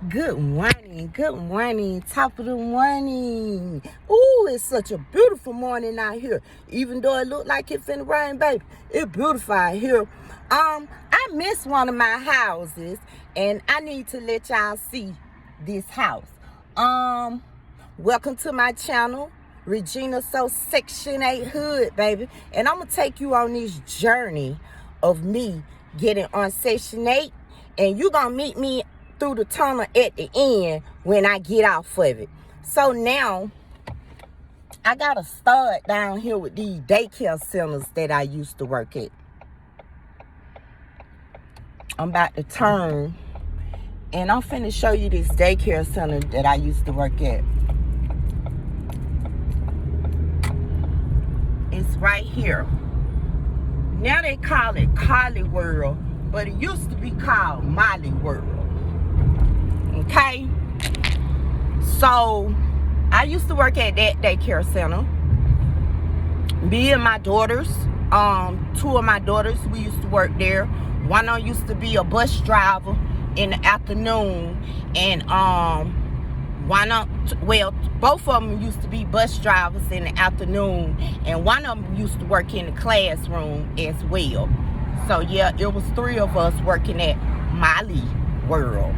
Good morning, top of the morning. Ooh, it's such a beautiful morning out here. Even though it look like it's finna rain, baby, it's beautiful out here. I missed one of my houses, and I need to let y'all see this house. Welcome to my channel, Regina So Section 8 Hood, baby. And I'm gonna take you on this journey of me getting on Section 8, and you gonna meet me through the tunnel at the end when I get off of it. So now I got to start down here with these daycare centers that I used to work at. I'm about to turn and I'm finna show you this daycare center that I used to work at. It's right here. Now they call it Collie World, but it used to be called Molly World. Okay, so I used to work at that daycare center. Me and my daughters, two of my daughters, we used to work there. One of them used to be a bus driver in the afternoon, and both of them used to be bus drivers in the afternoon, and one of them used to work in the classroom as well. So yeah, it was three of us working at Molly World.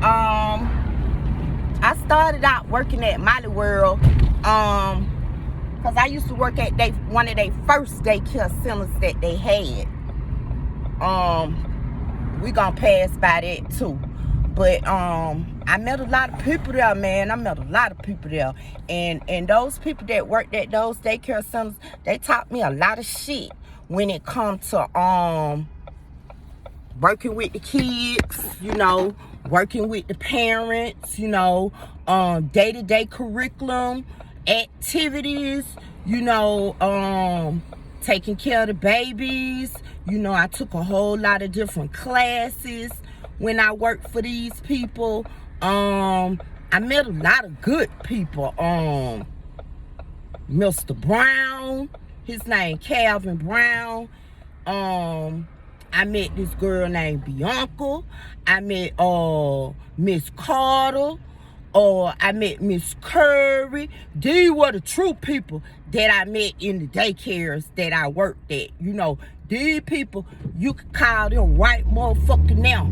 I started out working at Molly World because I used to work at one of their first daycare centers that they had. We gonna pass by that too. But I met a lot of people there, man. I met a lot of people there. And those people that worked at those daycare centers, they taught me a lot of shit when it comes to working with the kids, working with the parents, day-to-day curriculum, activities, taking care of the babies. I took a whole lot of different classes when I worked for these people. I met a lot of good people. Mr. Brown, his name Calvin Brown. I met this girl named Bianca. I met Miss Carter. I met Miss Curry. These were the true people that I met in the daycares that I worked at. These people, you could call them right motherfucking now,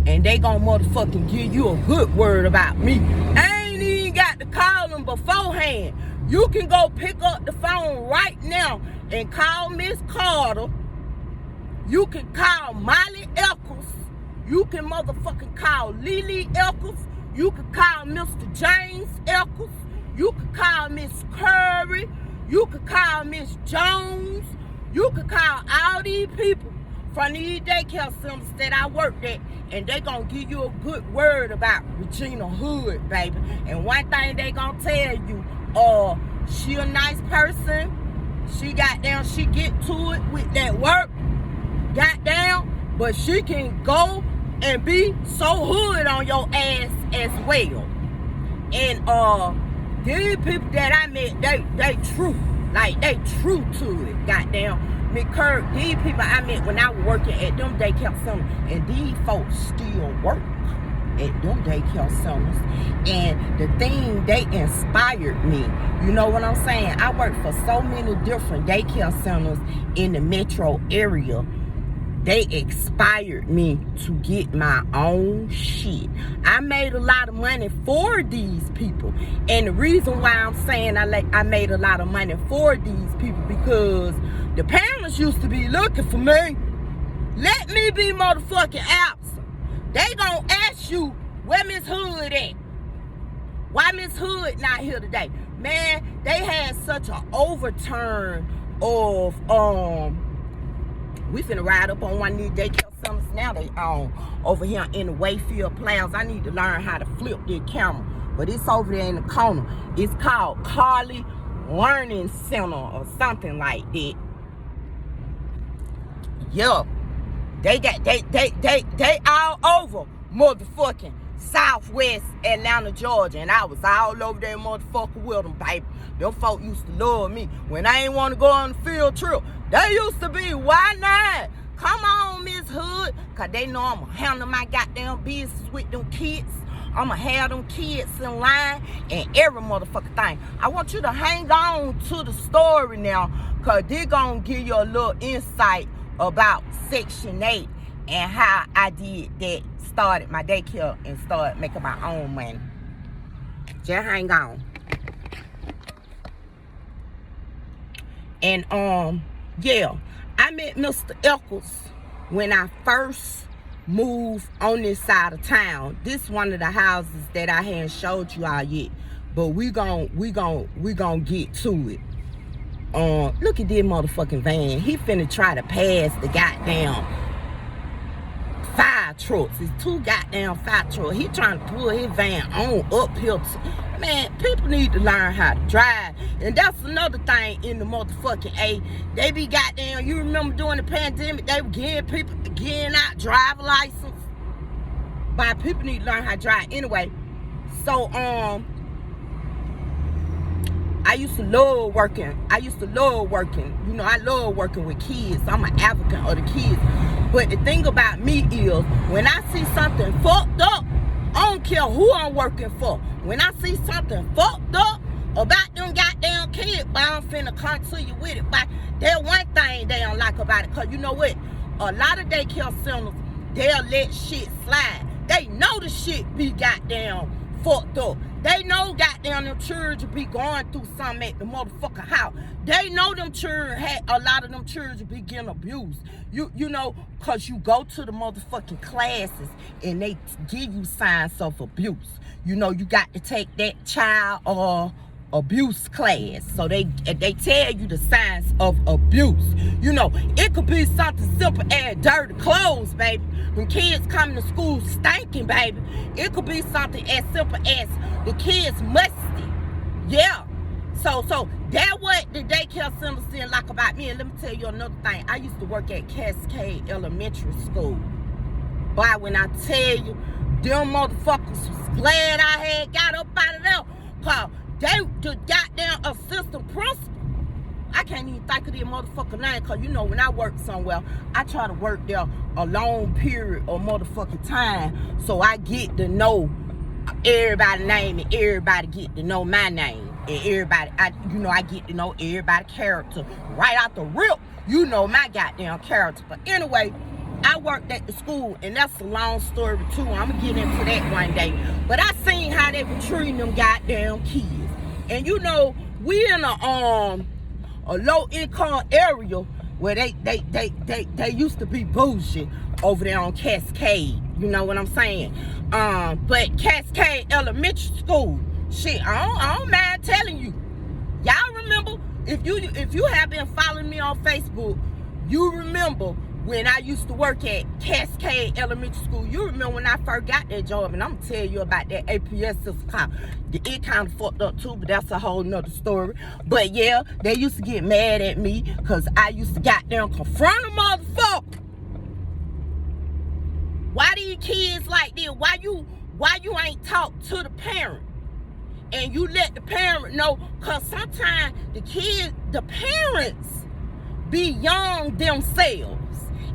and they gonna motherfucking give you a good word about me. I ain't even got to call them beforehand. You can go pick up the phone right now and call Miss Carter. You can call Molly Eccles. You can motherfucking call Lily Eccles. You can call Mr. James Eccles. You can call Miss Curry. You can call Miss Jones. You can call all these people from these daycare centers that I worked at, and they gonna give you a good word about Regina Hood, baby. And one thing they gonna tell you, she a nice person. She get to it with that work. Goddamn, but she can go and be so hood on your ass as well. And these people that I met, they true. Like, they true to it. Goddamn. These people I met when I was working at them daycare centers, and these folks still work at them daycare centers. And the thing, they inspired me. You know what I'm saying? I worked for so many different daycare centers in the metro area. They inspired me to get my own shit. I made a lot of money for these people. And the reason why I'm saying I made a lot of money for these people, because the parents used to be looking for me. Let me be motherfucking absent. They gonna ask you, where Miss Hood at? Why Miss Hood not here today? Man, they had such an overturn of we finna ride up on one of these daycare centers now. They over here in the Wayfield Plaza. I need to learn how to flip their camera, but it's over there in the corner. It's called Carly Learning Center or something like that. Yeah, they all over motherfucking Southwest Atlanta, Georgia, and I was all over there motherfucker with them, baby. Them folk used to love me when I ain't want to go on the field trip. They used to be, why not? Come on, Miss Hood, cause they know I'ma handle my goddamn business with them kids. I'ma have them kids in line and every motherfucking thing. I want you to hang on to the story now, because they're going to give you a little insight about Section 8 and how I did that, started my daycare and started making my own money. Just hang on. And, yeah, I met Mr. Eccles when I first moved on this side of town. This one of the houses that I hadn't showed you all yet, but we gon' get to it. Look at this motherfucking van. He finna try to pass the goddamn fire trucks. It's 2 goddamn fire trucks. He trying to pull his van on uphill. Man, people need to learn how to drive. And that's another thing in the motherfucking A. They be goddamn, you remember during the pandemic, they were getting people getting out driver license. But people need to learn how to drive anyway. So, I used to love working. You know, I love working with kids. I'm an advocate of the kids. But the thing about me is, when I see something fucked up, I don't care who I'm working for. When I see something fucked up about them goddamn kids, but I'm finna come to you with it. But there's one thing they don't like about it, because you know what? A lot of daycare centers, they'll let shit slide. They know the shit be goddamn fucked up. They know goddamn them children be going through something at the motherfucking house. They know them children a lot of them children be getting abused. You know, cause you go to the motherfucking classes and they give you signs of abuse. You know, you got to take that child or abuse class. So they tell you the signs of abuse. You know, it could be something simple as dirty clothes, baby. When kids come to school stinking, baby. It could be something as simple as the kids musty. Yeah. So that's what the daycare center didn't like about me. And let me tell you another thing. I used to work at Cascade Elementary School. Boy, when I tell you, them motherfuckers was glad I had got up out of there. Cause the goddamn assistant principal, I can't even think of their motherfucking name, because you know when I work somewhere, I try to work there a long period of motherfucking time, so I get to know everybody's name and everybody get to know my name. And everybody, I get to know everybody's character right out the rip. You know my goddamn character. But anyway, I worked at the school, and that's a long story too. I'm gonna get into that one day. But I seen how they were treating them goddamn kids. And you know, we in a low income area where they used to be bullshit over there on Cascade. You know what I'm saying? But Cascade Elementary School, shit, I don't mind telling you. Y'all remember, if you have been following me on Facebook, you remember when I used to work at Cascade Elementary School. You remember when I first got that job, and I'm going to tell you about that APS system. It kind of fucked up too, but that's a whole nother story. But yeah, they used to get mad at me because I used to goddamn confront a motherfucker. Why these kids like this? Why you ain't talk to the parent? And you let the parent know, because sometimes the parents be young themselves.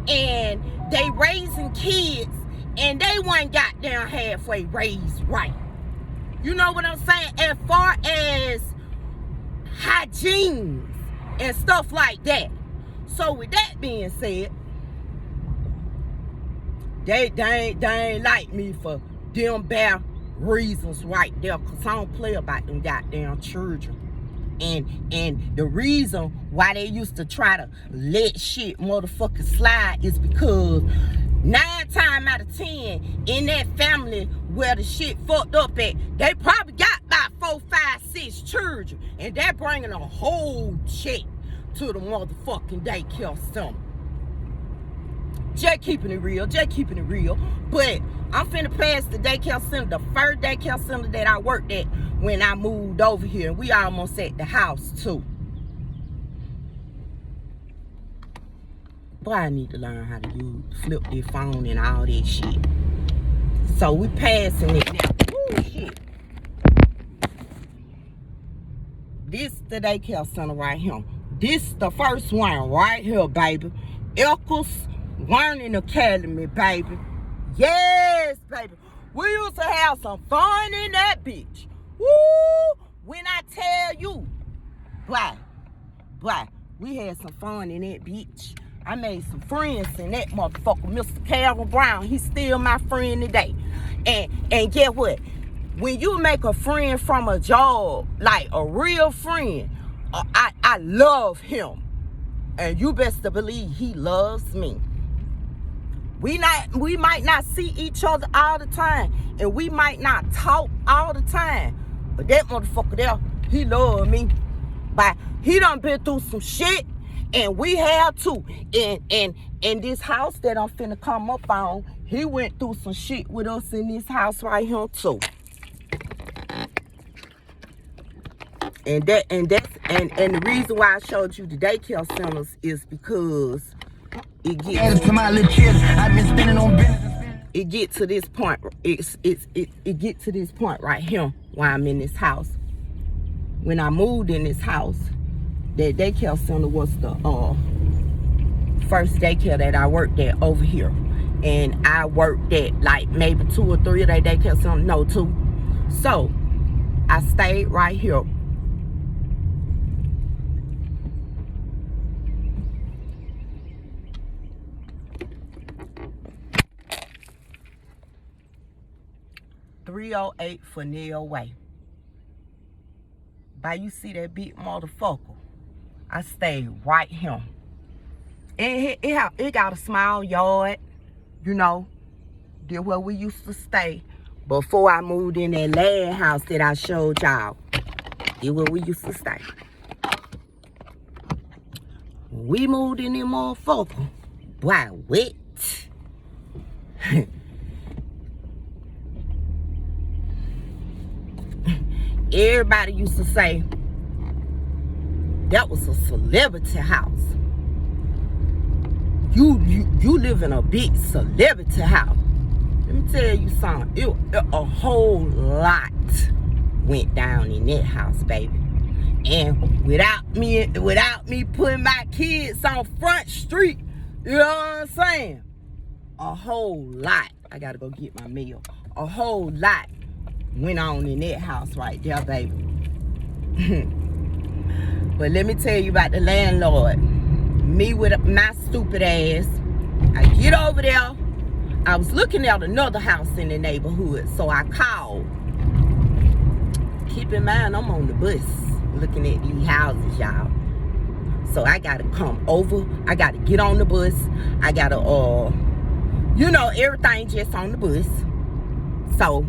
And they raising kids, and they weren't goddamn halfway raised right. You know what I'm saying? As far as hygiene and stuff like that. So with that being said, they ain't like me for them bad reasons right there, because I don't play about them goddamn children. And the reason why they used to try to let shit motherfucking slide is because 9 times out of 10 in that family where the shit fucked up at, they probably got about 4, 5, 6 children, and they're bringing a whole check to the motherfucking daycare center. Just keeping it real. But I'm finna pass the daycare center, the first daycare center that I worked at when I moved over here. And we almost at the house too. Boy, I need to learn how to flip their phone and all that shit. So we passing it now. Ooh, shit. This the daycare center right here. This the first one right here, baby. Eccles Learning Academy, baby. Yes, baby. We used to have some fun in that bitch. Woo! When I tell you, boy, we had some fun in that bitch. I made some friends in that motherfucker, Mr. Calvin Brown. He's still my friend today. And guess what? When you make a friend from a job, like a real friend, I love him. And you best to believe he loves me. We might not see each other all the time, and we might not talk all the time, but that motherfucker there, he love me. But he done been through some shit, and we have too. And this house that I'm finna come up on, he went through some shit with us in this house right here too. And the reason why I showed you the daycare centers is because it gets to my little kids. I've been spending on business. It get to this point. It get to this point right here while I'm in this house. When I moved in this house, that daycare center was the first daycare that I worked at over here. And I worked at like maybe 2 or 3 of that daycare centers. No, 2. So I stayed right here. .308 Fennell Way. By you see that big motherfucker, I stayed right here. And it got a small yard, you know, there where we used to stay before I moved in that last house that I showed y'all. There where we used to stay. When we moved in that motherfucker, boy, wet. Everybody used to say that was a celebrity house. You live in a big celebrity house. Let me tell you something. A whole lot went down in that house, baby. And without me putting my kids on Front Street, you know what I'm saying? A whole lot. I gotta go get my meal. A whole lot went on in that house right there, baby. But let me tell you about the landlord. Me with my stupid ass. I get over there. I was looking at another house in the neighborhood, so I called. Keep in mind, I'm on the bus looking at these houses, y'all. So I gotta come over. I gotta get on the bus. I gotta, you know, everything just on the bus. So,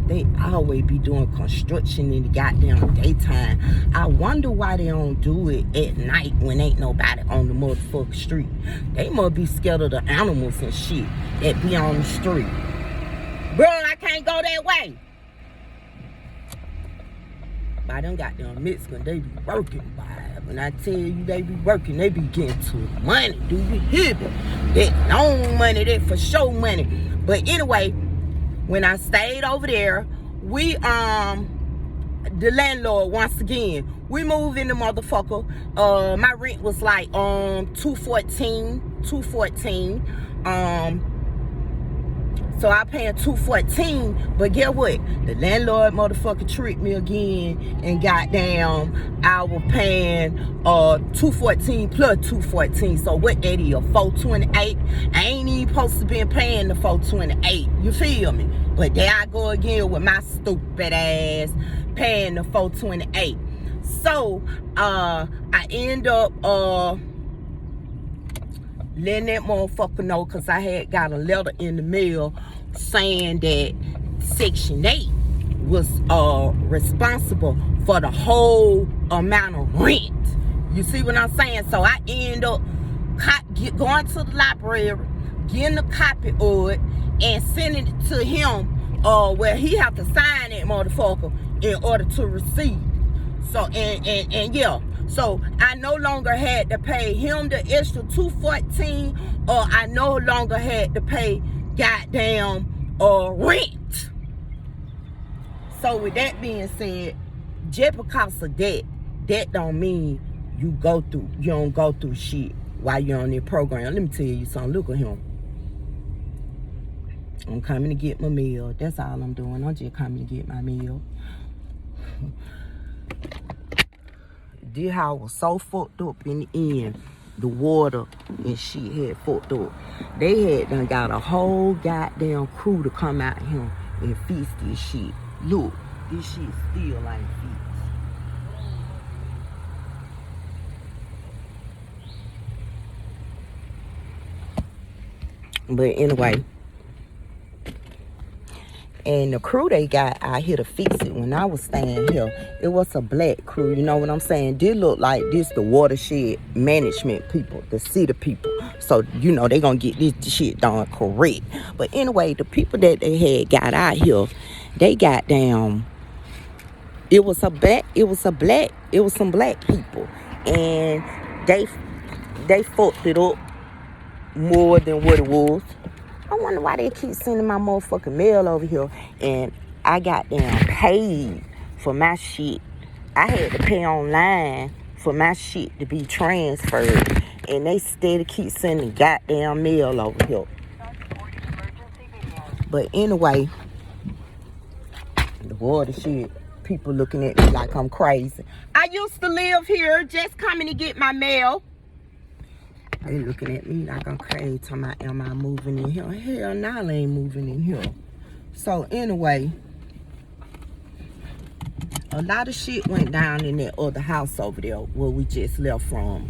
they always be doing construction in the goddamn daytime. I wonder why they don't do it at night when ain't nobody on the motherfucking street. They must be scared of the animals and shit that be on the street. Bro, I can't go that way. By them goddamn Mexicans, they be working, by. When I tell you they be working, they be getting to money. Do you hear me? That long money, that for sure money. But anyway, when I stayed over there, we the landlord, once again, we moved in the motherfucker. My rent was like $214. So I paying $214, but guess what? The landlord motherfucker tricked me again, and goddamn, I was paying $214 plus $214. So what that is, $428? I ain't even supposed to be paying the $428. You feel me? But there I go again with my stupid ass paying the $428. So I end up letting that motherfucker know, because I had got a letter in the mail saying that Section 8 was responsible for the whole amount of rent. You see what I'm saying? So I end up going to the library, getting a copy of it, and sending it to him where he have to sign that motherfucker in order to receive. So, and yeah. So I no longer had to pay him the extra $214, or I no longer had to pay goddamn rent. So with that being said, just because of that don't mean you don't go through shit while you're on that program. Let me tell you something. Look at him. I'm coming to get my meal. That's all I'm doing. I'm just coming to get my meal. This house was so fucked up in the end. The water and shit had fucked up. They had done got a whole goddamn crew to come out here and fix this shit. Look, this shit still ain't fixed. But anyway, and the crew they got out here to fix it when I was staying here, it was a black crew, you know what I'm saying? They look like this the watershed management people, the city people. So, you know, they gonna get this shit done correct. But anyway, the people that they had got out here, they got down. It was some black people. And they fucked it up more than what it was. I wonder why they keep sending my motherfucking mail over here. And I got damn paid for my shit. I had to pay online for my shit to be transferred. And they still keep sending goddamn mail over here. But anyway, the water shit, people looking at me like I'm crazy. I used to live here, just coming to get my mail. They looking at me like I'm crazy, talking about, am I moving in here? Hell no, I ain't moving in here. So anyway, a lot of shit went down in that other house over there where we just left from.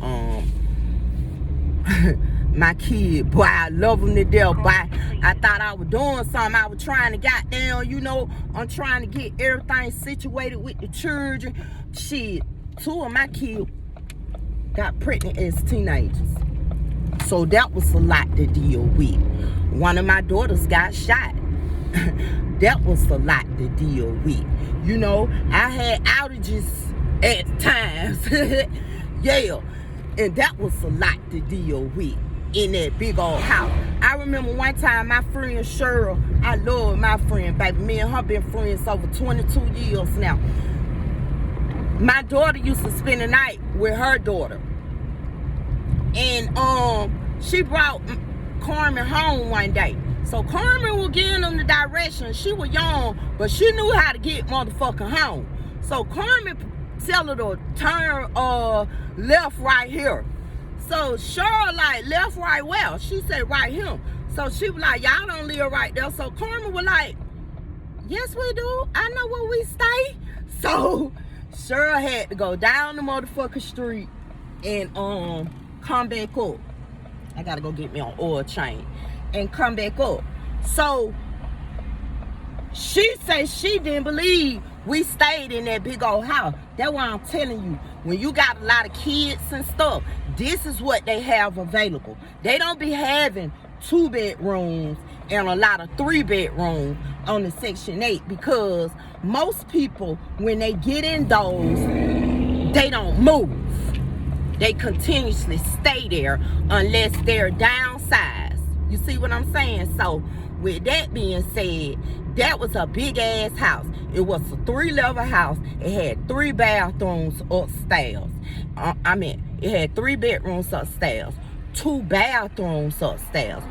My kid, boy, I love him to death, boy. I thought I was doing something. I was trying to goddamn, you know, I'm trying to get everything situated with the children. Shit, 2 of my kids got pregnant as teenagers. So that was a lot to deal with. One of my daughters got shot. That was a lot to deal with. You know, I had outages at times. Yeah. And that was a lot to deal with in that big old house. I remember one time my friend Cheryl, I love my friend, baby. Me and her been friends over 22 years now. My daughter used to spend the night with her daughter. And she brought Carmen home one day. So Carmen was giving them the direction. She was young, but she knew how to get motherfucking home. So Carmen tell her to turn left right here. So Cheryl like, left right well. She said right here. So she was like, y'all don't live right there. So Carmen was like, yes we do. I know where we stay. So Cheryl had to go down the motherfucking street and come back up. I gotta go get me an oil change and come back up. So she said she didn't believe we stayed in that big old house. That's why I'm telling you, when you got a lot of kids and stuff, this is what they have available. They don't be having 2 bedrooms and a lot of 3 bedrooms on the Section 8 because most people, when they get in those, they don't move. They continuously stay there unless they're downsized. You see what I'm saying? So with that being said, that was a big ass house. It was a 3-level house. It had 3 bathrooms upstairs. It had 3 bedrooms upstairs, 2 bathrooms upstairs.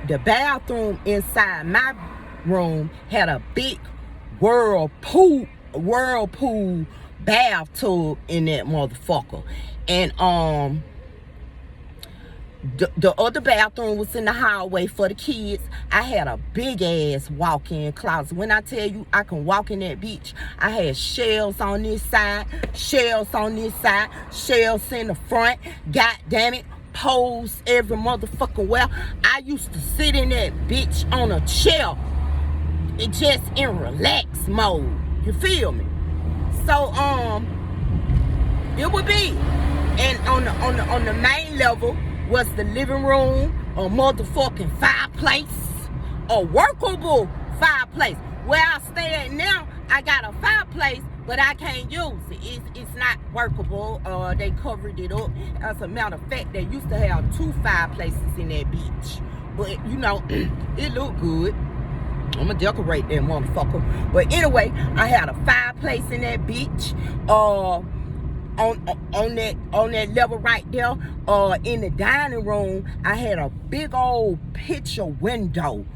The bathroom inside my room had a big whirlpool bathtub in that motherfucker. And the other bathroom was in the hallway for the kids. I had a big ass walk-in closet. When I tell you I can walk in that bitch, I had shelves on this side, shelves on this side, shelves in the front. God damn it, poles every motherfucking where. I used to sit in that bitch on a chair, and just in relax mode. You feel me? So it would be. And on the main level was the living room, a motherfucking fireplace, a workable fireplace. Where I stay at now, I got a fireplace, but I can't use it. It's not workable. They covered it up. As a matter of fact, they used to have 2 fireplaces in that bitch. But you know, it looked good. I'm gonna decorate that motherfucker. But anyway, I had a fireplace in that bitch. On that level right there, in the dining room, I had a big old picture window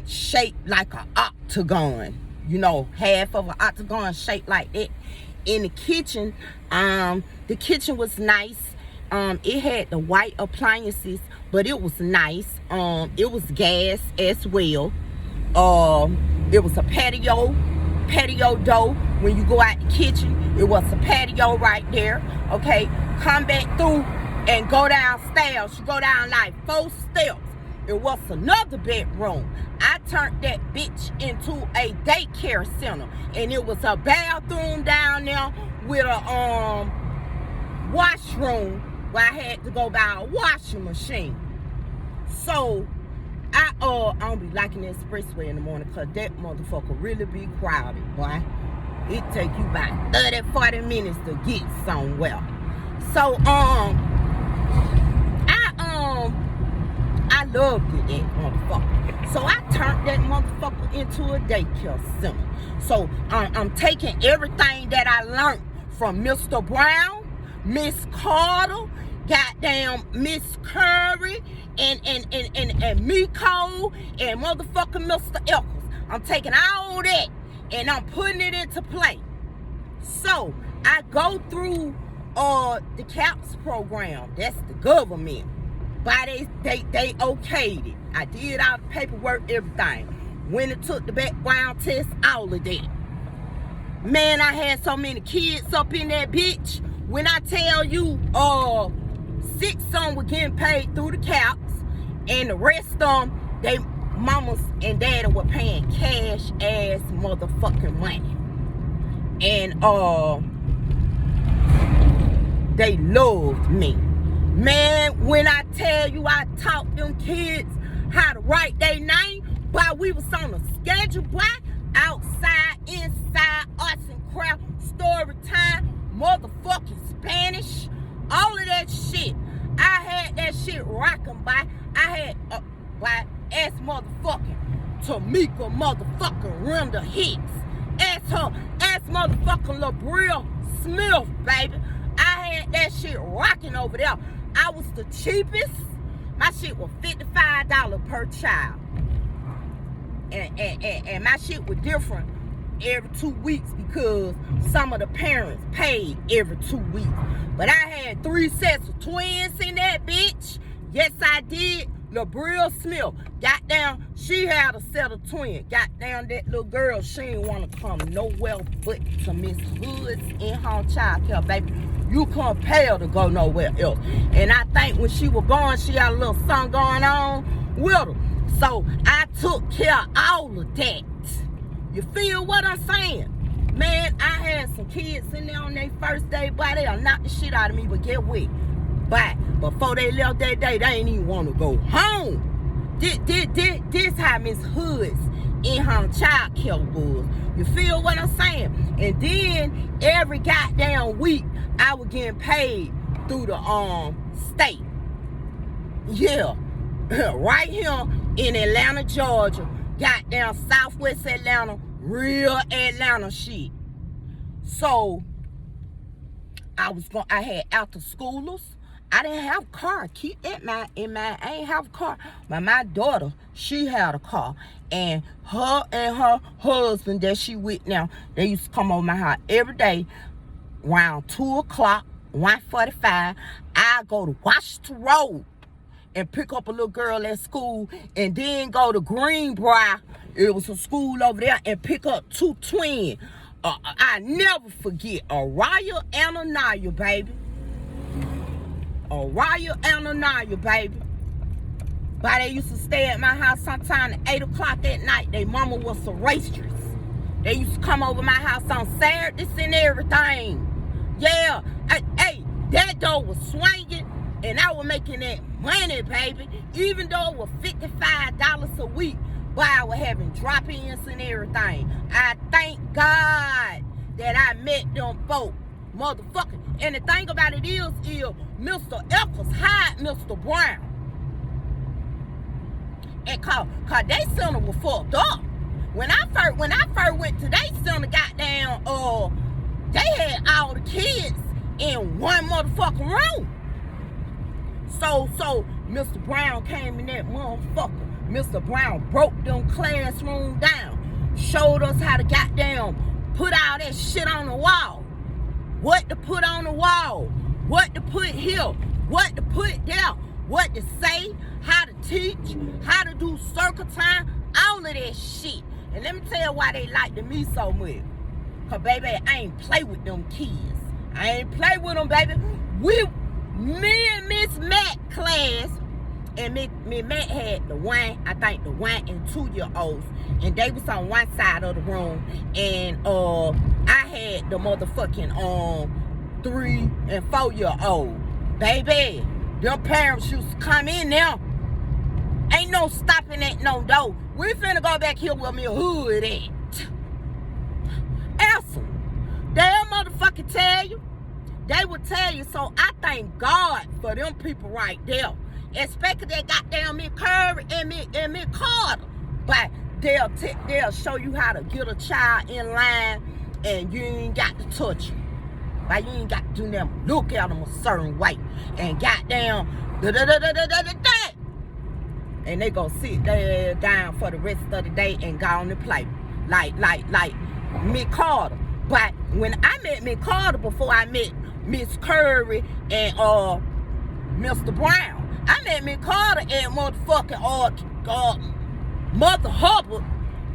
shaped like an octagon. You know, half of an octagon shaped like that. In the kitchen was nice. It had the white appliances, but it was nice. It was gas as well. It was a patio door. When you go out the kitchen, it was a patio right there. Okay, come back through and go downstairs. You go down like 4 steps. It was another bedroom. I turned that bitch into a daycare center, and it was a bathroom down there with a washroom where I had to go buy a washing machine. So I don't be liking the expressway in the morning, because that motherfucker really be crowded, boy. It take you about 30-40 minutes to get somewhere. So I loved it, that motherfucker. So I turned that motherfucker into a daycare center. So I'm taking everything that I learned from Mr. Brown, Miss Carter, goddamn Miss Curry, and Miko, and motherfucking Mr. Eccles. I'm taking all that and I'm putting it into play. So I go through the CAPS program. That's the government. But they okayed it. I did all the paperwork, everything. When it took the background test, all of that. Man, I had so many kids up in that bitch. When I tell you, 6 of them were getting paid through the CAPS, and the rest of them, they mamas and daddy were paying cash ass motherfucking money. And they loved me. Man, when I tell you I taught them kids how to write their name, but we was on a schedule, boy. Outside, inside, arts and craft, story time, motherfucking Spanish, all of that shit. I had that shit rocking, boy. I had, ass motherfucking Tamika motherfucking Rhonda Hicks. Ass motherfucking LaBria Smith, baby. I had that shit rocking over there. I was the cheapest. My shit was $55 per child. And my shit was different every 2 weeks, because some of the parents paid every 2 weeks. But I had 3 sets of twins in that bitch. Yes, I did. LaBria Smith, goddamn, she had a set of twins. Goddamn, that little girl, she ain't want to come nowhere but to Miss Hood's in-home child care, baby. You couldn't pay her to go nowhere else. And I think when she was born, she had a little something going on with her. So I took care of all of that. You feel what I'm saying? Man, I had some kids in there on their first day, boy, they'll knock the shit out of me, but get what? But before they left that day, they ain't even want to go home. This how Miss Hood's in-home child care was. You feel what I'm saying? And then every goddamn week, I was getting paid through the state. Yeah. Right here in Atlanta, Georgia. Goddamn Southwest Atlanta. Real Atlanta shit. So I had after schoolers. I didn't have a car. Keep that in mind. I ain't have a car. But my daughter, she had a car. And her husband that she with now, they used to come over my house every day around 2 o'clock, 1:45. I go to Washington Road and pick up a little girl at school, and then go to Greenbrier. It was a school over there, and pick up 2 twins. I never forget Araya and Anaya, baby. Araya and Anaya, baby. But they used to stay at my house sometime at 8 o'clock at night. Their mama was a waitress. They used to come over my house on Saturdays and everything. Yeah. Hey, that door was swinging, and I was making that money, baby. Even though it was $55 a week, but I was having drop-ins and everything. I thank God that I met them folk. Motherfucker. And the thing about it is Mr. Eccles hired Mr. Brown. And cause they center was fucked up. When I first went to they center, goddamn, they had all the kids in one motherfucking room. So Mr. Brown came in that motherfucker, Mr. Brown broke them classroom down. Showed us how to goddamn put all that shit on the wall. What to put on the wall. What to put here. What to put there. What to say. How to teach. How to do circle time. All of that shit. And let me tell you why they liked me so much. Cause baby, I ain't play with them kids. I ain't play with them, baby. Me and Miss Matt class, and Miss Matt had the 1 and 2-year-olds, and they was on one side of the room, and I had the motherfucking 3 and 4-year-old. Baby, them parents used to come in there. Ain't no stopping at no door. We finna go back here where me hood at. Ask them. They'll motherfucking tell you. They will tell you. So I thank God for them people right there. Especially that goddamn Miss Curry and Miss Carter. But they'll show you how to get a child in line, and you ain't got to touch them. Like, you ain't got to do nothing. Look at them a certain way. And goddamn da-da-da-da-da-da-da. And they gonna sit there down for the rest of the day and go on and play. Like Miss Carter. But when I met Miss Carter before I met Miss Curry and Mr. Brown, I met Miss Carter and motherfucking Mother Hubbard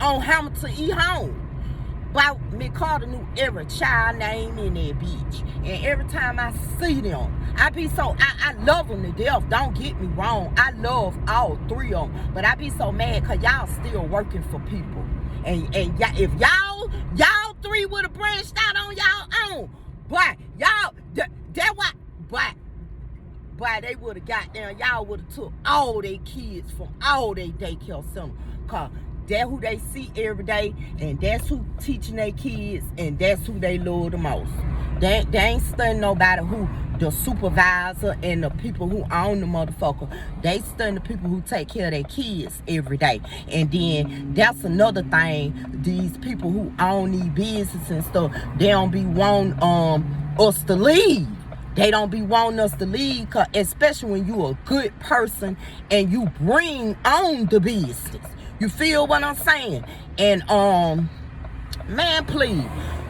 on Hamilton E. Home. But Miss Carter knew every child name in that bitch. And every time I see them, I love them to death. Don't get me wrong. I love all 3 of them. But I be so mad because y'all still working for people. And if y'all 3 would have branched out on y'all own, but y'all, that what, but they would have got down. Y'all would have took all their kids from all their daycare centers. Because that's who they see every day, and that's who teaching their kids, and that's who they love the most. They ain't studying nobody who the supervisor and the people who own the motherfucker. They studying the people who take care of their kids every day. And then that's another thing. These people who own these businesses and stuff, they don't be wanting us to leave. They don't be wanting us to leave, cause especially when you a good person and you bring on the business. You feel what I'm saying? And man, please,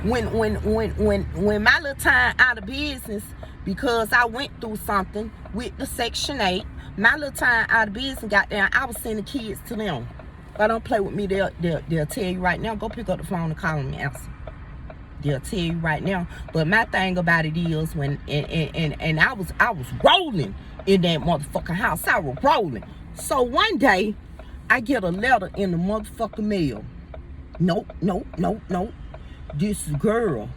when my little time out of business, because I went through something with the Section 8, my little time out of business got down, I was sending kids to them. If I don't play with me, they'll tell you right now, go pick up the phone and call them and answer. They'll tell you right now. But my thing about it is when and I was rolling in that motherfucking house. I was rolling. So one day I get a letter in the motherfucking mail. Nope. This girl,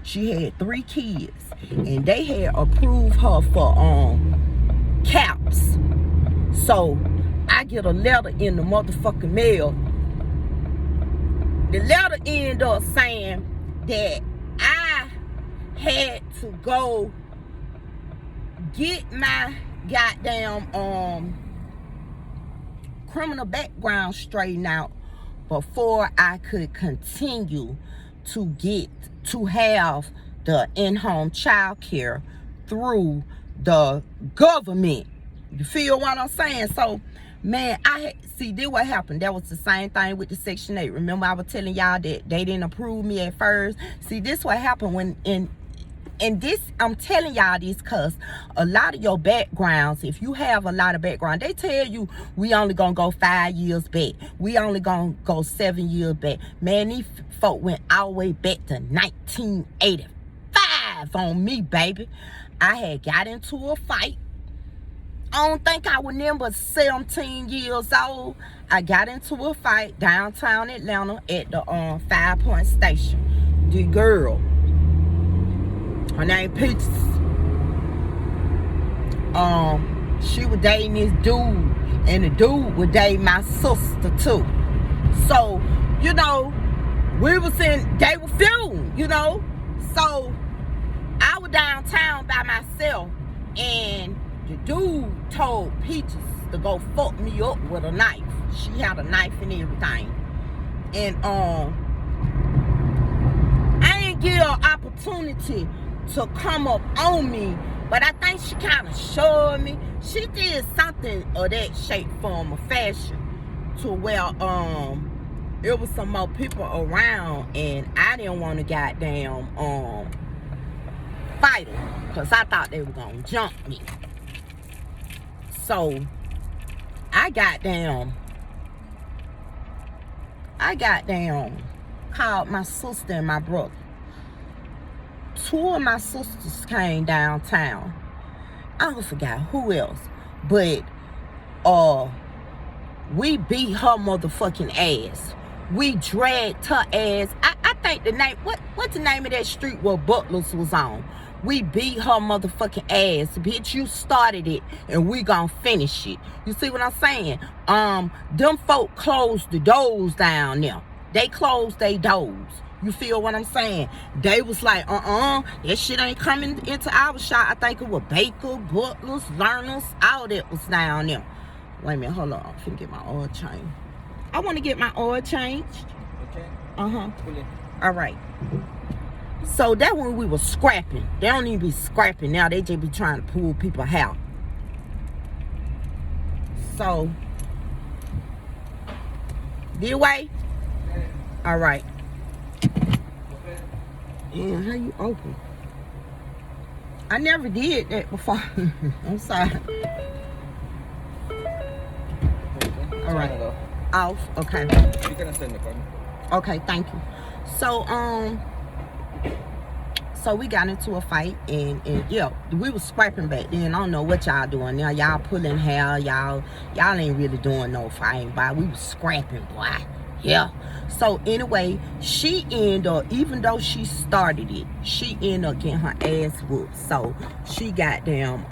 she had 3 kids, and they had approved her for caps. So I get a letter in the motherfucking mail. The letter ended up saying that I had to go get my goddamn criminal background straightened out before I could continue to have the in-home child care through the government. You feel what I'm saying? So, man, this what happened. That was the same thing with the Section 8. Remember I was telling y'all that they didn't approve me at first? See, this what happened when and this, I'm telling y'all this because a lot of your backgrounds, if you have a lot of background, they tell you we only gonna go 5 years back. We only gonna go 7 years back. Man, these folk went all the way back to 1985 on me, baby. I had got into a fight. I don't think I was never 17 years old. I got into a fight downtown Atlanta at the 5 Point Station. The girl, her name Peaches. She was dating this dude, and the dude was dating my sister too. So, you know, they were feuding, you know. So I was downtown by myself, and the dude told Peaches to go fuck me up with a knife. She had a knife and everything. And I ain't give her opportunity to come up on me, but I think she kind of showed me. She did something of that shape, form, or fashion. to where it was some more people around, and I didn't want to goddamn fight them, because I thought they were gonna jump me. So I goddamn called my sister and my brother. Two of my sisters came downtown. I don't forget who else, but we beat her motherfucking ass. We dragged her ass. I think the name, what's the name of that street where Butlers was on? We beat her motherfucking ass. Bitch, you started it, and we gonna finish it. You see what I'm saying? Them folk closed the doors down there. They closed their doors. You feel what I'm saying? They was like, that shit ain't coming into our shop. I think it was Baker, Butlers, Learners, all that was down there. Wait a minute, hold on. I'm finna get my oil changed. I want to get my oil changed. Okay. Pull it. All right. So that when we was scrapping. They don't even be scrapping now. They just be trying to pull people out. So, this way? All right. Yeah, how you open? I never did that before. I'm sorry. All right. Off. Okay. You can send the card. Okay, thank you. So we got into a fight, and yeah, we was scrapping back then. I don't know what y'all doing now. Y'all pulling hair. Y'all ain't really doing no fighting, boy. We was scrapping, boy. Yeah. So anyway, she ended up, even though she started it, she ended up getting her ass whooped. So she goddamn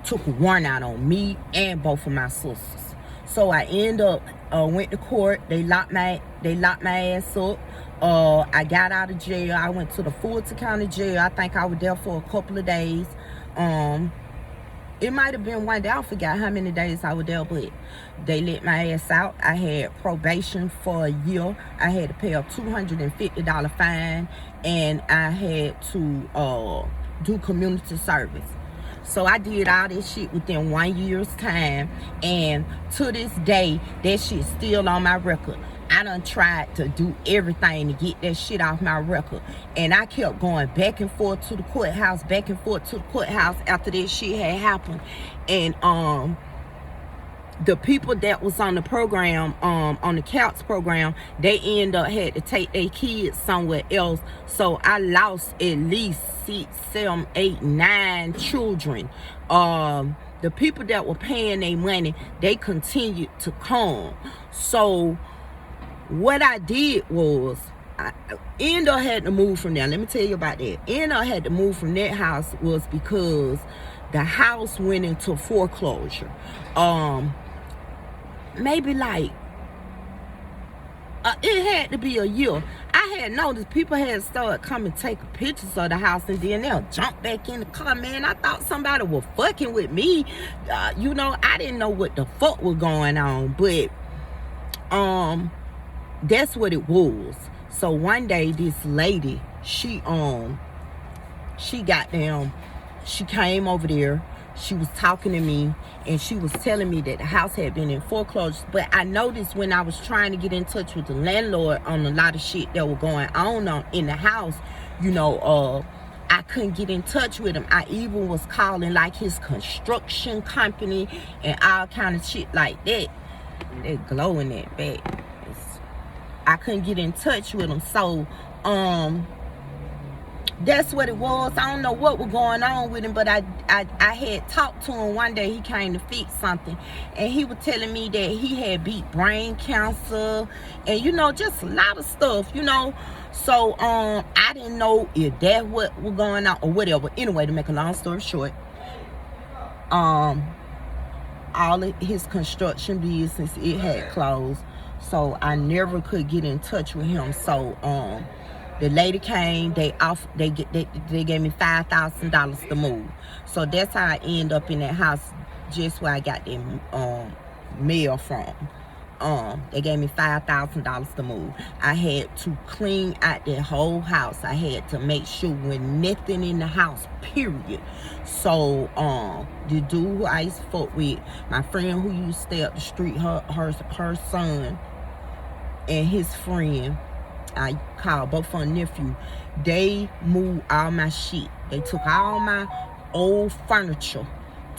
took a warrant out on me and both of my sisters. So I ended up went to court. They locked my ass up. I got out of jail. I went to the Fulton County Jail. I think I was there for a couple of days. It might have been one day. I forgot how many days I was there, but they let my ass out. I had probation for a year. I had to pay a $250 fine, and I had to do community service. So I did all this shit within 1 year's time, and to this day, that shit's still on my record. I done tried to do everything to get that shit off my record, and I kept going back and forth to the courthouse, after this shit had happened. And the people that was on the program, on the CAPS program, they end up had to take their kids somewhere else. So I lost at least 6, 7, 8, 9 children. The people that were paying their money, they continued to come. So what I did was, I ended up had to move from there. Let me tell you about that. Ended up had to move from that house was because the house went into foreclosure. Maybe like it had to be a year. I had noticed people had started coming taking pictures of the house, and then they'll jump back in the car. Man, I thought somebody was fucking with me. You know, I didn't know what the fuck was going on, but that's what it was. So one day this lady, she came over there. She was talking to me, and she was telling me that the house had been in foreclosure. But I noticed when I was trying to get in touch with the landlord on a lot of shit that was going on in the house, you know, I couldn't get in touch with him. I even was calling like his construction company and all kind of shit like that. They glowing that back. I couldn't get in touch with him. So that's what it was. I don't know what was going on with him, but I had talked to him one day. He came to fix something, and he was telling me that he had beat brain cancer, and you know, just a lot of stuff, you know. So I didn't know if that what was going on or whatever. Anyway, to make a long story short, all of his construction business, it had closed. So I never could get in touch with him. So the lady came, they gave me $5,000 to move. So that's how I end up in that house, just where I got the mail from. They gave me $5,000 to move. I had to clean out the whole house. I had to make sure when nothing in the house, period. So the dude who I used to fuck with, my friend who used to stay up the street, her son and his friend, I called both of them nephew. They moved all my shit. They took all my old furniture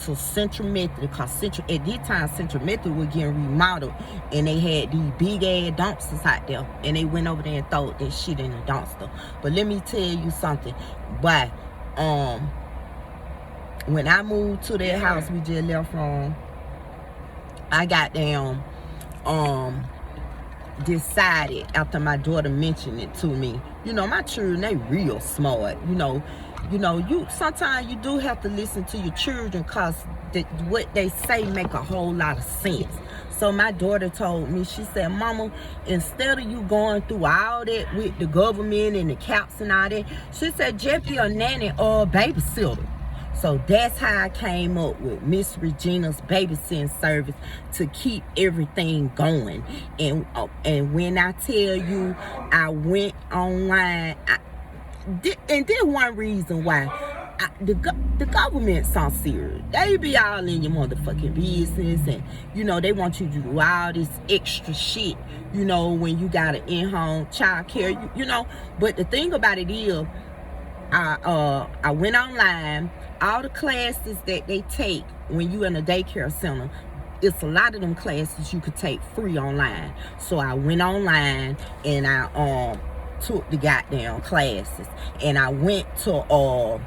to Central Method, because at this time Central Method was getting remodeled, and they had these big ass dumpsters out there, and they went over there and threw that shit in the dumpster. But let me tell you something, but when I moved to that house we just left from, I got down decided after my daughter mentioned it to me. You know, my children, they real smart. You sometimes you do have to listen to your children, because what they say make a whole lot of sense. So my daughter told me, she said, Mama, instead of you going through all that with the government and the caps and all that, she said, just be a nanny or a babysitter. So that's how I came up with Miss Regina's babysitting service, to keep everything going. And when I tell you, I went online, and there's one reason why. The government's so serious. They be all in your motherfucking business, and they want you to do all this extra shit, when you got an in-home child care, But the thing about it is, I went online. All the classes that they take when you in a daycare center, it's a lot of them classes you could take free online. So I went online and I took the goddamn classes, and I went to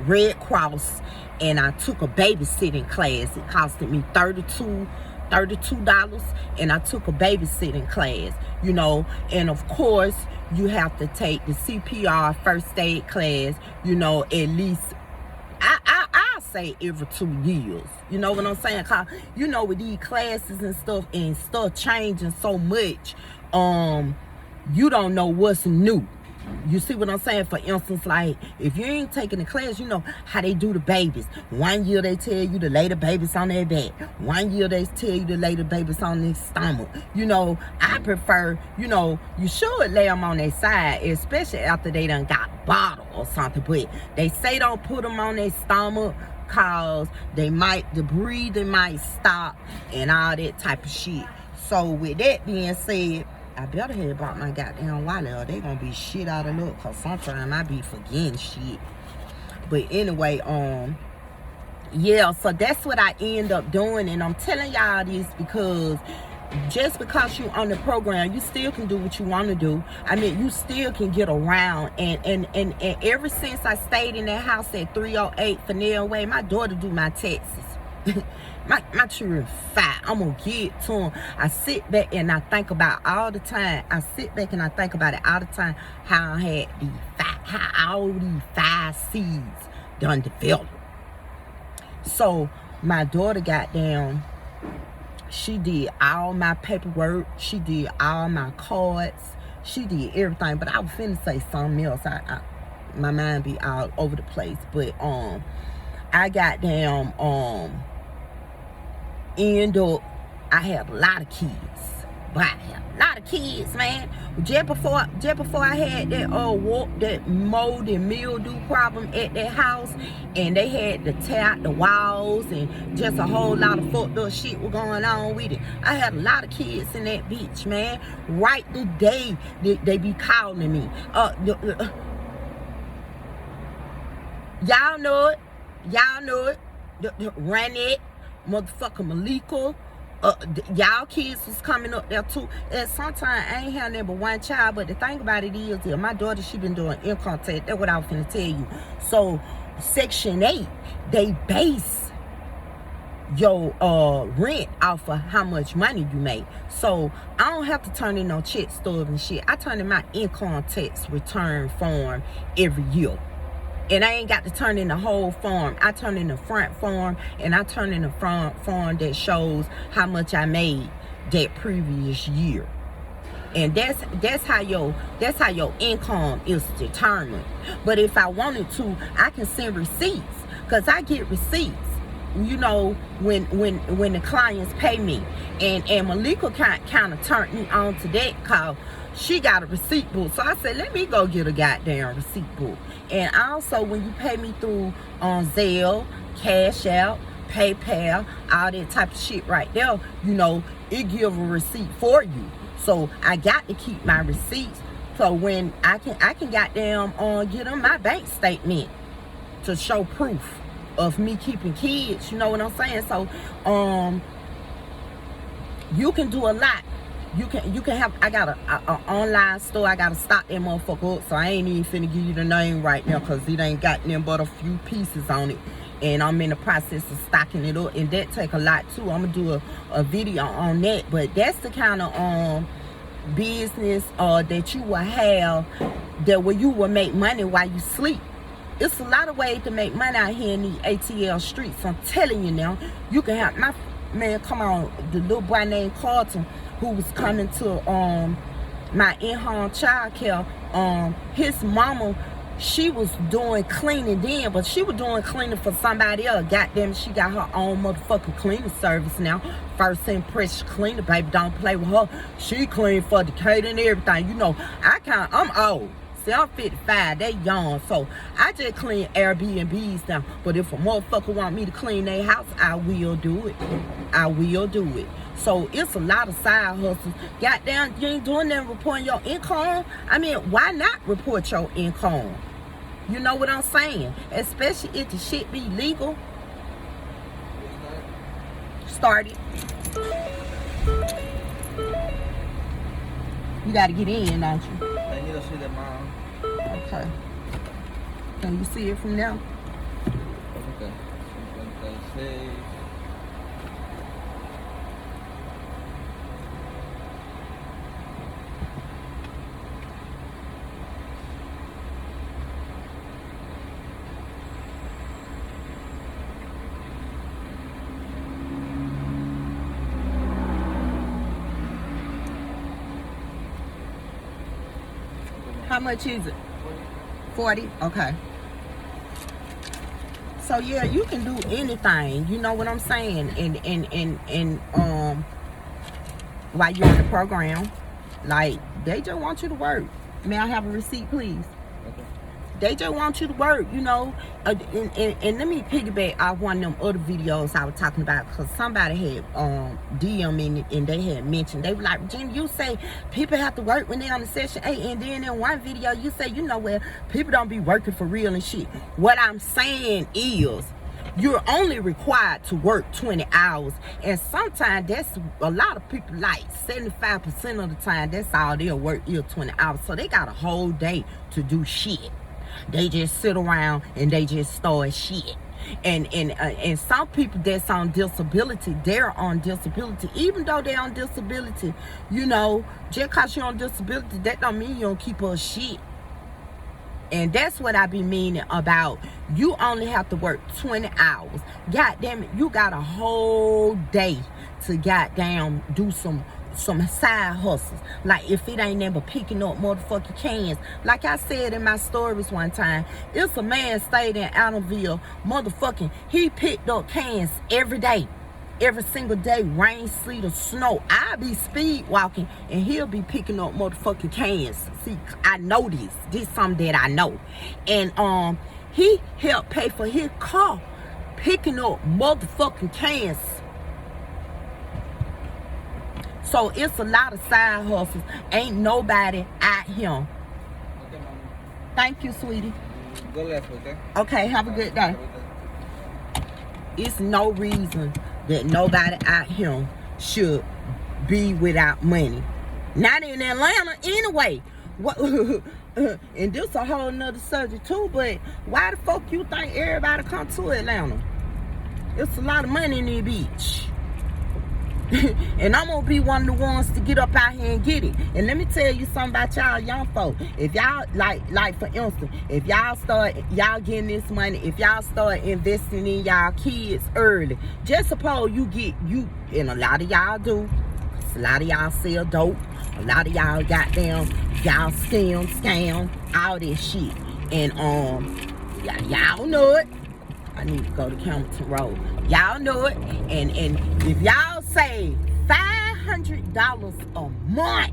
Red Cross and I took a babysitting class. It costed me $32, and I took a babysitting class, and of course you have to take the CPR first aid class, at least I'll say every 2 years. You know what I'm saying? Cause with these classes and stuff changing so much, you don't know what's new. You see what I'm saying? For instance, like, if you ain't taking the class, you know how they do the babies. 1 year they tell you to lay the babies on their back. 1 year they tell you to lay the babies on their stomach. I prefer, you should lay them on their side, especially after they done got bottle or something. But they say don't put them on their stomach, cause the breathing might stop and all that type of shit. So with that being said, I better have bought my goddamn wallet, or they gonna be shit out of luck, cause sometimes I be forgetting shit. But anyway, yeah, so that's what I end up doing, and I'm telling y'all this because just because you on the program, you still can do what you want to do. I mean, you still can get around, and ever since I stayed in that house at 308 Fennell Way, my daughter do my taxes. My children fine. I'm gonna get to them. I sit back and I think about all the time. How I had how all these 5 seeds done developed. So my daughter got down. She did all my paperwork. She did all my cards. She did everything. But I was finna say something else. My mind be all over the place. But I got down. End up, I have a lot of kids. But I have a lot of kids, man. Just before I had that mold and mildew problem at that house, and they had to tear out the walls, and just a whole lot of fucked up shit was going on with it. I had a lot of kids in that bitch, man. Right the day they be calling me. Y'all know it. Run it. Motherfucker Malika, y'all kids was coming up there too. And sometimes I ain't had never one child, but the thing about it is, my daughter, she been doing income tax. That's what I was finna tell you. So Section 8, they base your rent off of how much money you make. So I don't have to turn in no check stub and shit. I turn in my income tax return form every year. And I ain't got to turn in the whole form. I turn in the front form, and I turn in the front form that shows how much I made that previous year. And that's how your income is determined. But if I wanted to, I can send receipts, because I get receipts. you know, when the clients pay me. And Malika kind of turned me on to that, cause she got a receipt book. So I said, let me go get a goddamn receipt book. And also, when you pay me through Zelle, Cash App, PayPal, all that type of shit right there, you know, it give a receipt for you. So I got to keep my receipts. So when I can goddamn get them my bank statement to show proof of me keeping kids, you know what I'm saying? So you can do a lot. You can have, I got a online store. I gotta stock that motherfucker up, so I ain't even finna give you the name right now, cause it ain't got nothing but a few pieces on it, and I'm in the process of stocking it up, and that take a lot too. I'm gonna do a video on that. But that's the kind of business that you will have, that where you will make money while you sleep. It's a lot of ways to make money out here in these ATL streets. I'm telling you now. You can have, my man, come on, the little boy named Carlton, who was coming to my in-home child care. His mama, she was doing cleaning then, but she was doing cleaning for somebody else. Goddamn, she got her own motherfucking cleaning service now. First impression cleaner, baby, don't play with her. She clean for Decatur and everything. You know, I'm old. See, I'm 55, they young, so I just clean Airbnbs now. But if a motherfucker want me to clean their house, I will do it. I will do it. So it's a lot of side hustles. Goddamn, you ain't doing nothing reporting your income. I mean, why not report your income? You know what I'm saying? Especially if the shit be legal. Start it. You gotta get in, don't you? I need to see the mom. Okay. Can you see it from now? Okay. 56. How much is it? 40? Okay. So yeah, you can do anything, you know what I'm saying? And while you're in the program, like, they just want you to work. May I have a receipt, please? Okay. They just want you to work, you know. And let me piggyback off one of them other videos I was talking about, because somebody had DM in it, and they had mentioned, they were like, Virginia, you say people have to work when they're on the Section 8, and then in one video you say, you know, well, people don't be working for real and shit. What I'm saying is, you're only required to work 20 hours. And sometimes that's a lot of people, like 75% of the time, that's all they'll work is 20 hours. So they got a whole day to do shit. They just sit around and they just start shit. And some people that's on disability, they're on disability. Even though they're on disability, you know, just because you're on disability, that don't mean you don't keep up shit. And that's what I be meaning about, you only have to work 20 hours. God damn it, you got a whole day to goddamn do some side hustles. Like, if it ain't never picking up motherfucking cans. Like I said in my stories one time, it's a man stayed in Adamville, motherfucking, he picked up cans every day. Every single day, rain, sleet, or snow. I be speed walking and he'll be picking up motherfucking cans. See, I know this. This is something that I know. And he helped pay for his car picking up motherfucking cans. So it's a lot of side hustles. Ain't nobody out here. Okay, mama. Thank you, sweetie. Go left, okay? Okay, have a good day. It's no reason that nobody out here should be without money. Not in Atlanta anyway. What? And this a whole nother subject too, but why the fuck you think everybody come to Atlanta? It's a lot of money in this bitch. And I'm gonna be one of the ones to get up out here and get it. And let me tell you something about y'all young folk. If y'all, like for instance, if y'all getting this money, if y'all start investing in y'all kids early, just suppose and a lot of y'all do, a lot of y'all sell dope, a lot of y'all goddamn, y'all scam, all this shit. And y'all know it. I need to go to Campbellton Road. Y'all know it. And if y'all save $500 a month,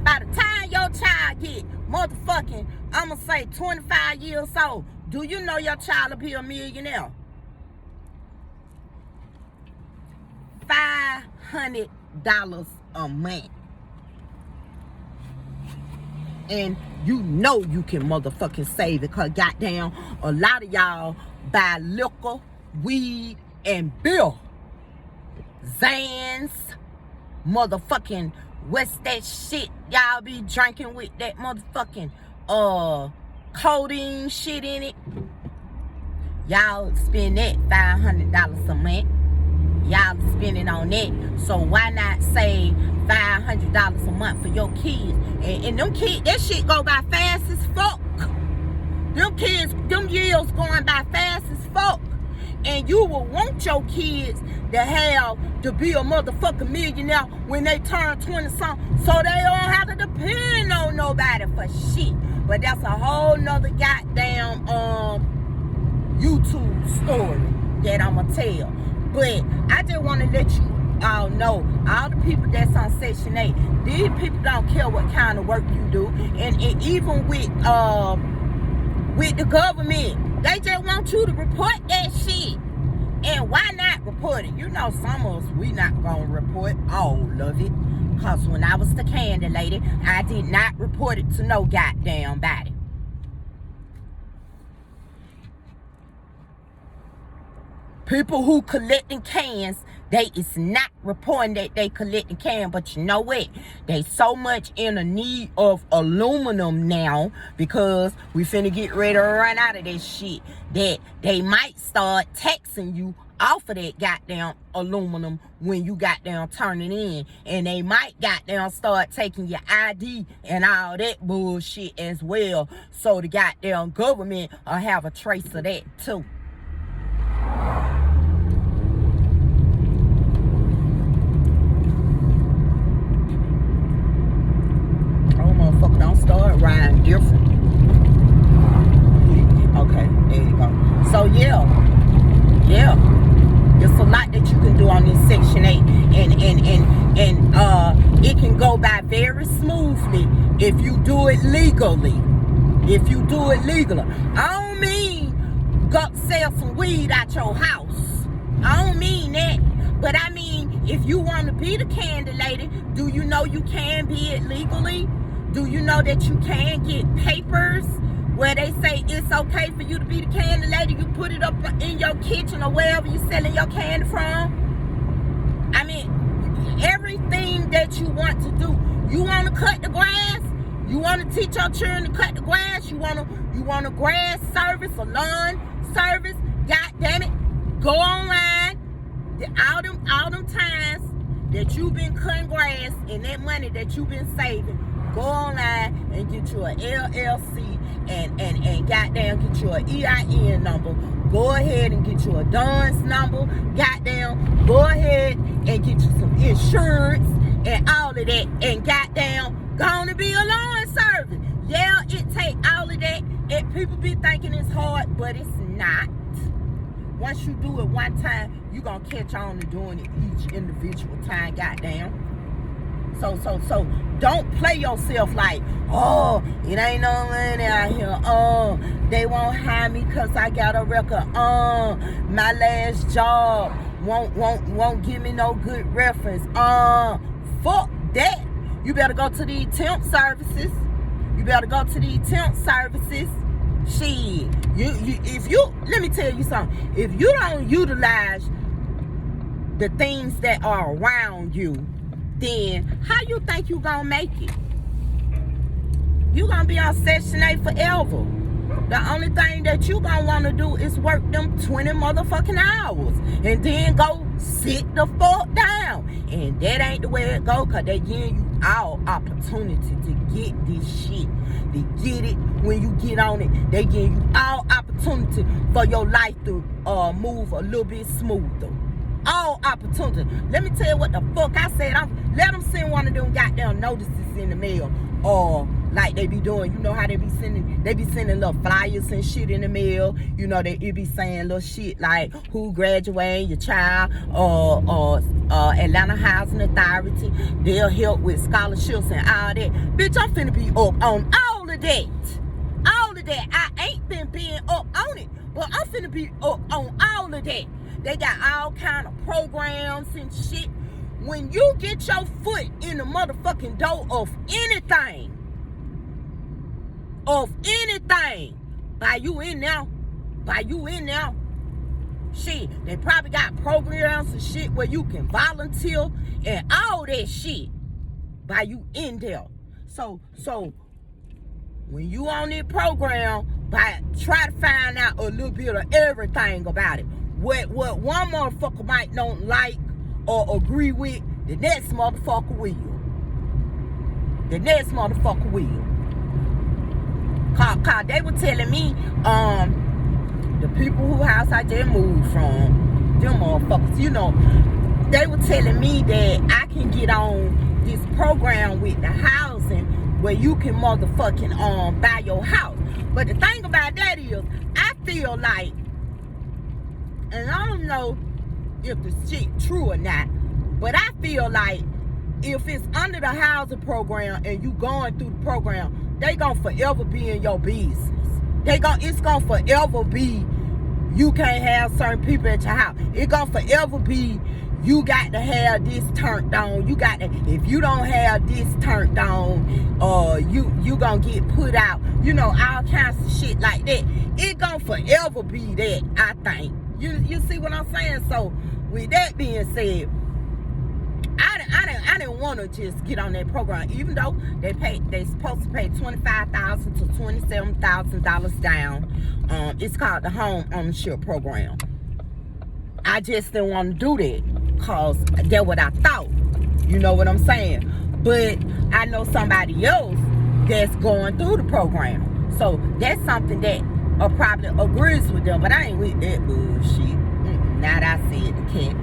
by the time your child get motherfucking, I'ma say 25 years old, do you know your child will be a millionaire? $500 a month. And you know you can motherfucking save it, because goddamn, a lot of y'all buy liquor, weed, and beer. Zans, motherfucking, what's that shit y'all be drinking with that motherfucking codeine shit in it? Y'all spend that $500 a month. Y'all spending on that. So why not save $500 a month for your kids? And them kids, that shit go by fast as fuck. Them kids, them years going by fast as fuck. And you will want your kids to be a motherfucking millionaire when they turn 20-something, so they don't have to depend on nobody for shit. But that's a whole nother goddamn YouTube story that I'ma tell. But I just want to let you all know, all the people that's on Section 8, these people don't care what kind of work you do. And even with the government, they just want you to report that shit. And why not report it? You know, some of us, we not going to report all of it. Because when I was the candy lady, I did not report it to no goddamn body. People who collecting cans, they is not reporting that they collecting cans. But you know what? They so much in a need of aluminum now, because we finna get ready to run out of this shit, that they might start taxing you off of that goddamn aluminum when you goddamn turning in. And they might goddamn start taking your ID and all that bullshit as well. So the goddamn government will have a trace of that too. Motherfucker, don't start riding different. Okay, there you go. So yeah, there's a lot that you can do on this Section 8, and it can go by very smoothly if you do it legally. If you do it legally, I don't mean go sell some weed at your house. I don't mean that. But I mean, if you want to be the candy lady, do you know you can be it legally? Do you know that you can get papers where they say it's okay for you to be the candy lady? You put it up in your kitchen or wherever you're selling your candy from. I mean, everything that you want to do. You want to cut the grass? You want to teach your children to cut the grass? You want a grass service, a lawn service? God damn it. Go online. All them times that you've been cutting grass and that money that you've been saving, go online and get you an LLC and goddamn get you an EIN number. Go ahead and get you a DUNS number. Goddamn, go ahead and get you some insurance and all of that. And goddamn, gonna be a lawn service. Yeah, it take all of that. And people be thinking it's hard, but it's not. Once you do it one time, you gonna catch on to doing it each individual time, goddamn. So don't play yourself like, oh, it ain't no money out here. Oh, they won't hire me because I got a record. My last job won't give me no good reference. Fuck that. You better go to the temp services. Shit. Let me tell you something. If you don't utilize the things that are around you, then how you think you gonna make it? You gonna be on Section 8 forever. The only thing that you gonna wanna do is work them 20 motherfucking hours and then go sit the fuck down. And that ain't the way it go, cause they give you all opportunity to get this shit. They get it when you get on it. They give you all opportunity for your life to move a little bit smoother. All opportunity. Let me tell you what the fuck I said. Let them send one of them goddamn notices in the mail. Or like they be doing. You know how they be sending little flyers and shit in the mail. You know, it be saying little shit like who graduating your child, or Atlanta Housing Authority. They'll help with scholarships and all that. Bitch, I'm finna be up on all of that. All of that. I ain't been being up on it, but I'm finna be up on all of that. They got all kind of programs and shit. When you get your foot in the motherfucking door of anything, by you in now, shit, they probably got programs and shit where you can volunteer and all that shit by you in there. So when you on that program, try to find out a little bit of everything about it. What one motherfucker might not like or agree with, the next motherfucker will. Cause they were telling me, the people whose house I just moved from, them motherfuckers, you know, they were telling me that I can get on this program with the housing where you can motherfucking buy your house. But the thing about that is, I feel like, and I don't know if the shit true or not, but I feel like if it's under the housing program and you going through the program, they gonna forever be in your business. It's gonna forever be you can't have certain people at your house. It's gonna forever be you got to have this turned on. You got to, if you don't have this turned on, you gonna get put out. You know, all kinds of shit like that. It gonna forever be that, I think. You see what I'm saying? So with that being said, I didn't want to just get on that program, even though they supposed to pay $25,000 to $27,000 down. It's called the home ownership program. I just didn't want to do that because that's what I thought. You know what I'm saying? But I know somebody else that's going through the program, so that's something that probably agrees with them. But I ain't with that bullshit. Now that I said the cat.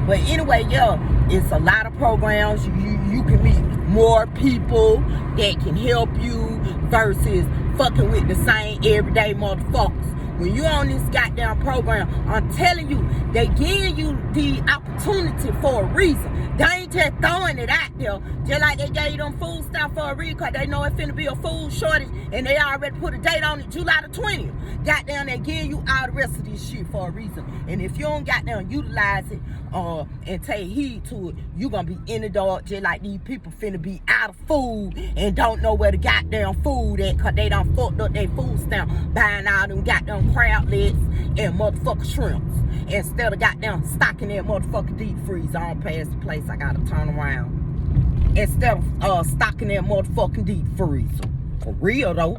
But anyway, yeah, it's a lot of programs. You can meet more people that can help you versus fucking with the same everyday motherfuckers. When you on this goddamn program, I'm telling you, they give you the opportunity for a reason. They ain't just throwing it out there. Just like they gave you them food stamps for a reason, because they know it's finna be a food shortage, and they already put a date on it, July the 20th. Goddamn, they give you all the rest of this shit for a reason. And if you don't goddamn utilize it and take heed to it, you gonna be in the dark, just like these people finna be out of food and don't know where the goddamn food at, because they done fucked up their food stamp buying all them goddamn crab legs and motherfucking shrimps instead of goddamn stocking that motherfucking deep freezer. I don't pass the place, I gotta turn around. Instead of stocking that motherfucking deep freezer. For real though.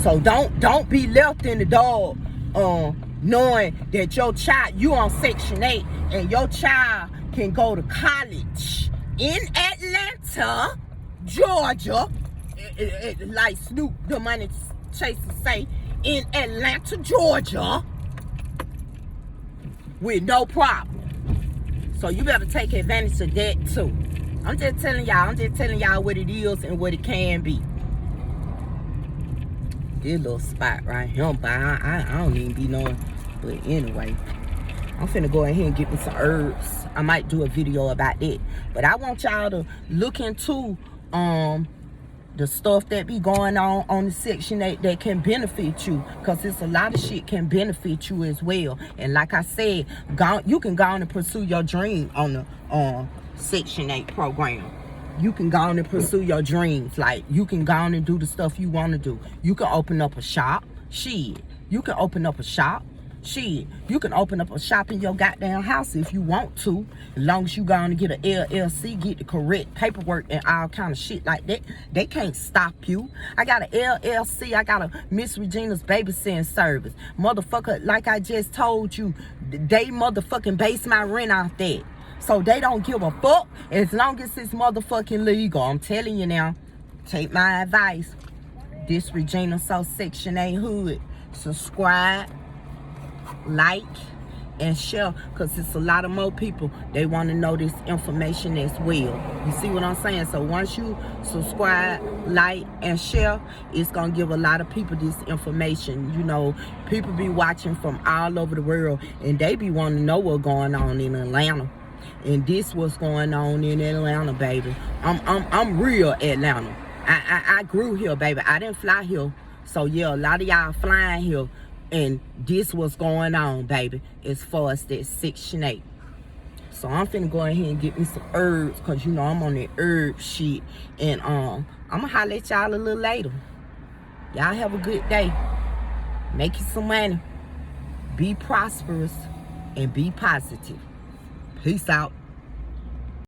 So don't be left in the dark knowing that your child, you on Section 8 and your child can go to college in Atlanta, Georgia, like Snoop the Money Chaser say, in Atlanta, Georgia, with no problem. So you better take advantage of that too. I'm just telling y'all what it is and what it can be. This little spot right here, but I don't even be knowing. But anyway, I'm finna go ahead and get me some herbs. I might do a video about that. But I want y'all to look into the stuff that be going on the Section 8 that can benefit you, because it's a lot of shit can benefit you as well. And like I said, you can go on and pursue your dream on the Section 8 program. You can go on and pursue your dreams. Like, you can go on and do the stuff you want to do. You can open up a shop. Shit. You can open up a shop. Shit. You can open up a shop in your goddamn house if you want to. As long as you go on and get an LLC, get the correct paperwork and all kind of shit like that. They can't stop you. I got an LLC. I got a Miss Regina's babysitting service. Motherfucker, like I just told you, they motherfucking base my rent off that. So they don't give a fuck as long as it's motherfucking legal. I'm telling you now. Take my advice. This Regina So Section 8 Hood. Subscribe, like, and share, because it's a lot of more people, they want to know this information as well. You see what I'm saying? So once you subscribe, like, and share, it's going to give a lot of people this information. You know, people be watching from all over the world, and they be wanting to know what's going on in Atlanta. And this what's going on in Atlanta, baby. I'm real Atlanta. I grew here, baby. I didn't fly here. So yeah, a lot of y'all flying here. And this what's going on, baby, as far as that Section 8. So I'm finna go ahead and get me some herbs, because you know I'm on that herb shit. And I'm gonna holler at y'all a little later. Y'all have a good day. Make you some money. Be prosperous and be positive. Peace out.